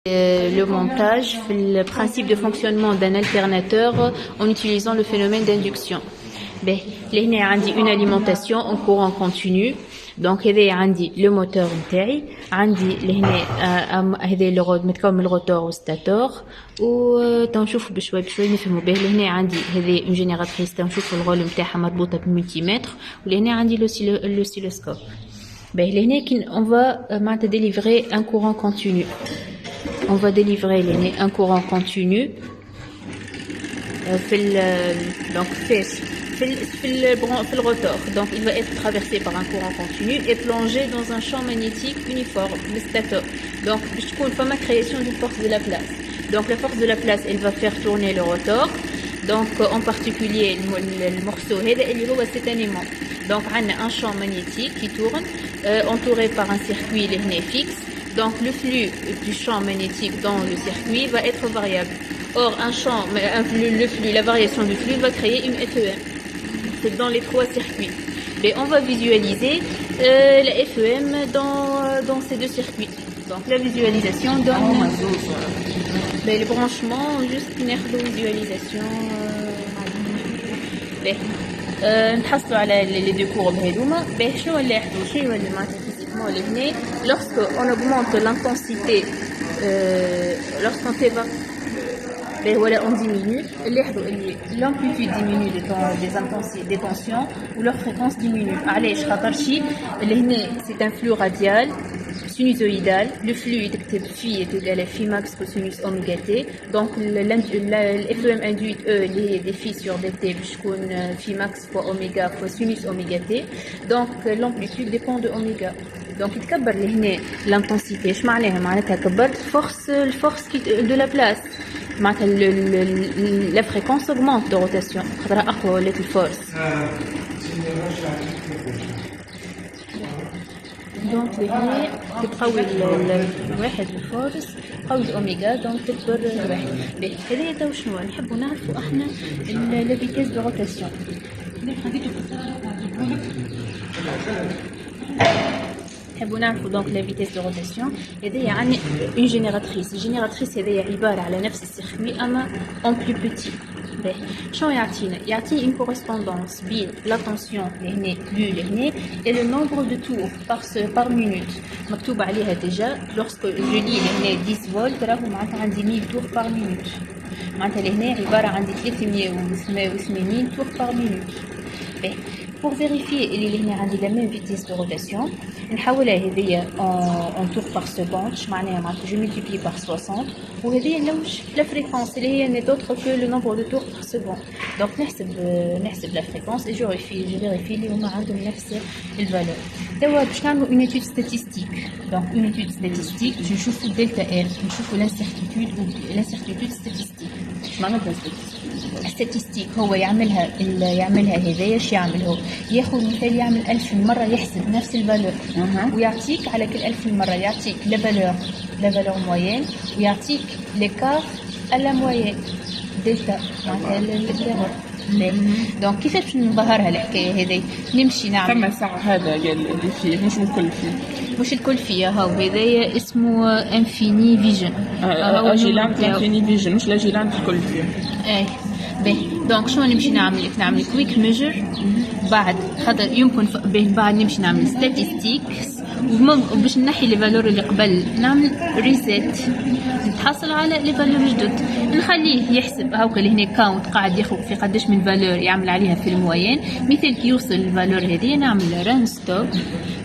Le montage, le principe de fonctionnement d'un alternateur en utilisant le phénomène d'induction. Ben, là, j'ai une alimentation en courant continu. Donc, j'ai le moteur نتاعي, عندي هذا متكون من الروتور والستاتور, وتنشوف بشوي نفهموا به. لهنا عندي هذه une génératrice, تنشوف الرول نتاعها مربوطة بالملتيمتر, ولهنا عندي l'oscilloscope. Ben, لهنا on va délivrer un courant continu. On va délivrer un courant continu donc le rotor. Donc il va être traversé par un courant continu et plongé dans un champ magnétique uniforme, le stator. Donc je trouve la création d'une force de la place. Donc la force de la place, elle va faire tourner le rotor. Donc en particulier le morceau cet élément. Donc on a un champ magnétique qui tourne entouré par un circuit fixe. Donc le flux du champ magnétique dans le circuit va être variable. Or le flux, la variation du flux va créer une FEM. C'est dans les trois circuits. Et on va visualiser la FEM dans ces deux circuits. Donc la visualisation donne le branchement, juste une visualisation. نحصلوا على les deux courbes هذوما. شنو اللي يحدث شيء اللي معناتها lorsqu'on augmente l'intensité, lorsqu'on voilà, on diminue, l'amplitude diminue des tensions ou leur fréquence diminue. Allez, c'est un flux radial, sinusoïdal. Le flux est égal à phi max cosinus oméga t. Donc, l'FEM induite, les phi sur dt, phi max fois oméga fois sinus oméga t. Donc, l'amplitude dépend de oméga. Donc, il كبر لهنا l'intensité. ايش معناها كبرت الفورس de la place. La fréquence augmente de rotation. خاطرها أقوى ولات الفورس. دونك هنا تتقوي الواحد الفورس قوي الأوميغا دونك تكبر الواحد. هذايا تو شنو نحبوا نعرفوا احنا لا فيتيس دو روتاسيون. نحبوا نعرفوا دونك لا فيتيس دو روتاسيون. هذايا يعني اون جينيراتريس. الجينيراتريس هذايا عباره على نفس السيركوي اما اون بلو بيتي. شنو يعطينا une correspondance بين la tension لهنا لهنا et le nombre de tours par minute. مكتوب عليها déjà lorsque je lis لهنا 10 فولت راهو معناتها عندي 1000 tours par minute. معناتها لهنا عباره عندي 380 tours par minute. Pour vérifier اللي هنا عندي la même vitesse de rotation نحولها هذيا en tours par seconde. معناها je multiplie par 60 وهذيا la fréquence اللي هي n'est autre que le nombre de tours par seconde. Donc نحسب la fréquence et je vérifie اللي هما عندهم نفس الفالور. توا باش نعملوا une étude statistique. Donc une étude statistique نشوفوا delta R, نشوفوا l'incertitude statistique. معناتها statistique هو يعملها هذايا. ايش يعمل هو؟ ياخذ مثال يعمل 1000 مرة يحسب نفس الفالور ويعطيك على كل 1000 مرة يعطيك لا فالور موين ويعطيك l'écart à la moyenne دلتا معناتها الإيرور. دونك كيفاش باش نظهرها الحكاية هذه؟ نمشي نعمل ثم ساعة هذا اللي فيه مش الكل فيه هاو هذايا اسمه انفيني فيجن. اجيلانت انفيني فيجن مش لاجيلانت الكل فيه. اي دونك شنو نمشي نعمل كويك ميجر. بعد خاطر يمكن بعد نمشي نعمل statistics وباش نحي لي فالور اللي قبل نعمل ريسيت نتحصل على لي فالور جدد. نخليه يحسب هاوكا اللي هنا كاونت قاعد ياخذ في قداش من فالور يعمل عليها في الموين. مثل كي يوصل الفالور هذه نعمل ران ستوب.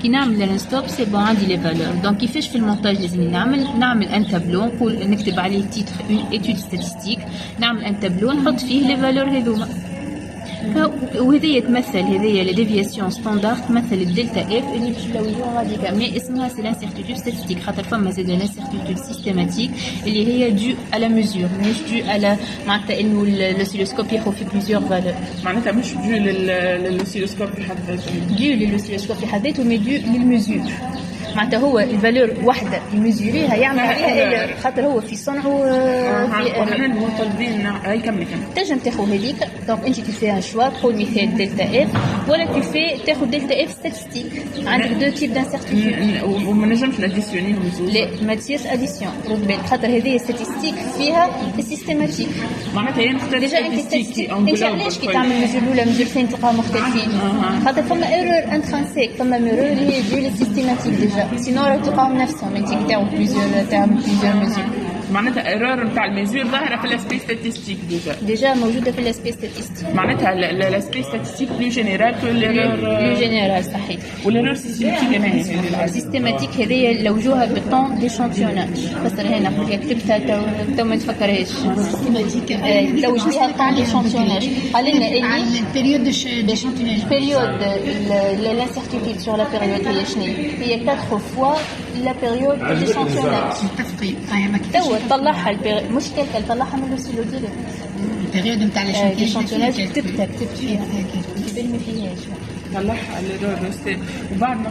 كي نعمل ران ستوب سي بون عندي لي فالور. دونك كيفاش في المونتاج لازم نعمل ان تابلو نقول نكتب عليه تيتر اون ايتود ستاتستيك. نعمل ان تابلو نحط فيه لي فالور هذوما وهذه تمثل هذه لا ديفياسيون ستاندارد تمثل الدلتا اف اللي باش نلوجوها غاديكا. مي اسمها سي لانسيرتيتود ستاتستيك خاطر فما زاد لانسيرتيتود سيستيماتيك اللي هي دو على ميزور مش دو على معناتها انه اللوسيلوسكوب ياخذ في بليزيور فالور. معناتها مش دو للوسيلوسكوب في حد ذاته. دو للوسيلوسكوب في حد ذاته مي دو للميزور. معناتها هو الفالور وحده يميزوريها يعمل عليها ايرور خاطر هو في صنعه في وحنا طالبين هاي كملي تنجم تاخذ هذيك دونك انت تفي ان شوا تقول مثال دلتا اف ولا تفي تاخذ دلتا اف ستاتستيك عندك دو تيب دانسيرتيفيد وما نجمش ناديسيونيهم زوج لا ما تصيرش اديسيون رد بالك خاطر هذه ستاتستيك فيها السيستماتيك معناتها هي مختلفه ديجا انت انت علاش كي تعمل ميزور الاولى ميزور ثاني تلقاهم مختلفين خاطر فما ايرور انترانسيك فما ميرور اللي هي ديال السيستماتيك ديجا سينو راه تلقاهم نفسهم انت كي تعمل بليزيور ميزور معناتها ايرور نتاع الميزور ظاهره في الاسبي ستاتستيك ديجا موجوده في الاسبي ستاتستيك معناتها الاسبي ستاتستيك بلو جينيرال كو ليرور بلو جينيرال صحيح وليرور سيستماتيك هذه لوجوها بالطون ديشانتيوناج خاطر هنا قلت لك كتبتها تو ما تفكرهاش سيستماتيك لوجوها الطون ديشانتيوناج قال لنا على البيريود ديشانتيوناج période l'incertitude sur la période هي شنو هي 4 fois la période d'échantillonnage متفقين ما تو طلعها المشكل كان طلعها من لو ديريكت البيريود نتاع الاشانتيوناج كتبت فيها ما فيهاش طلعها الايرور وبعد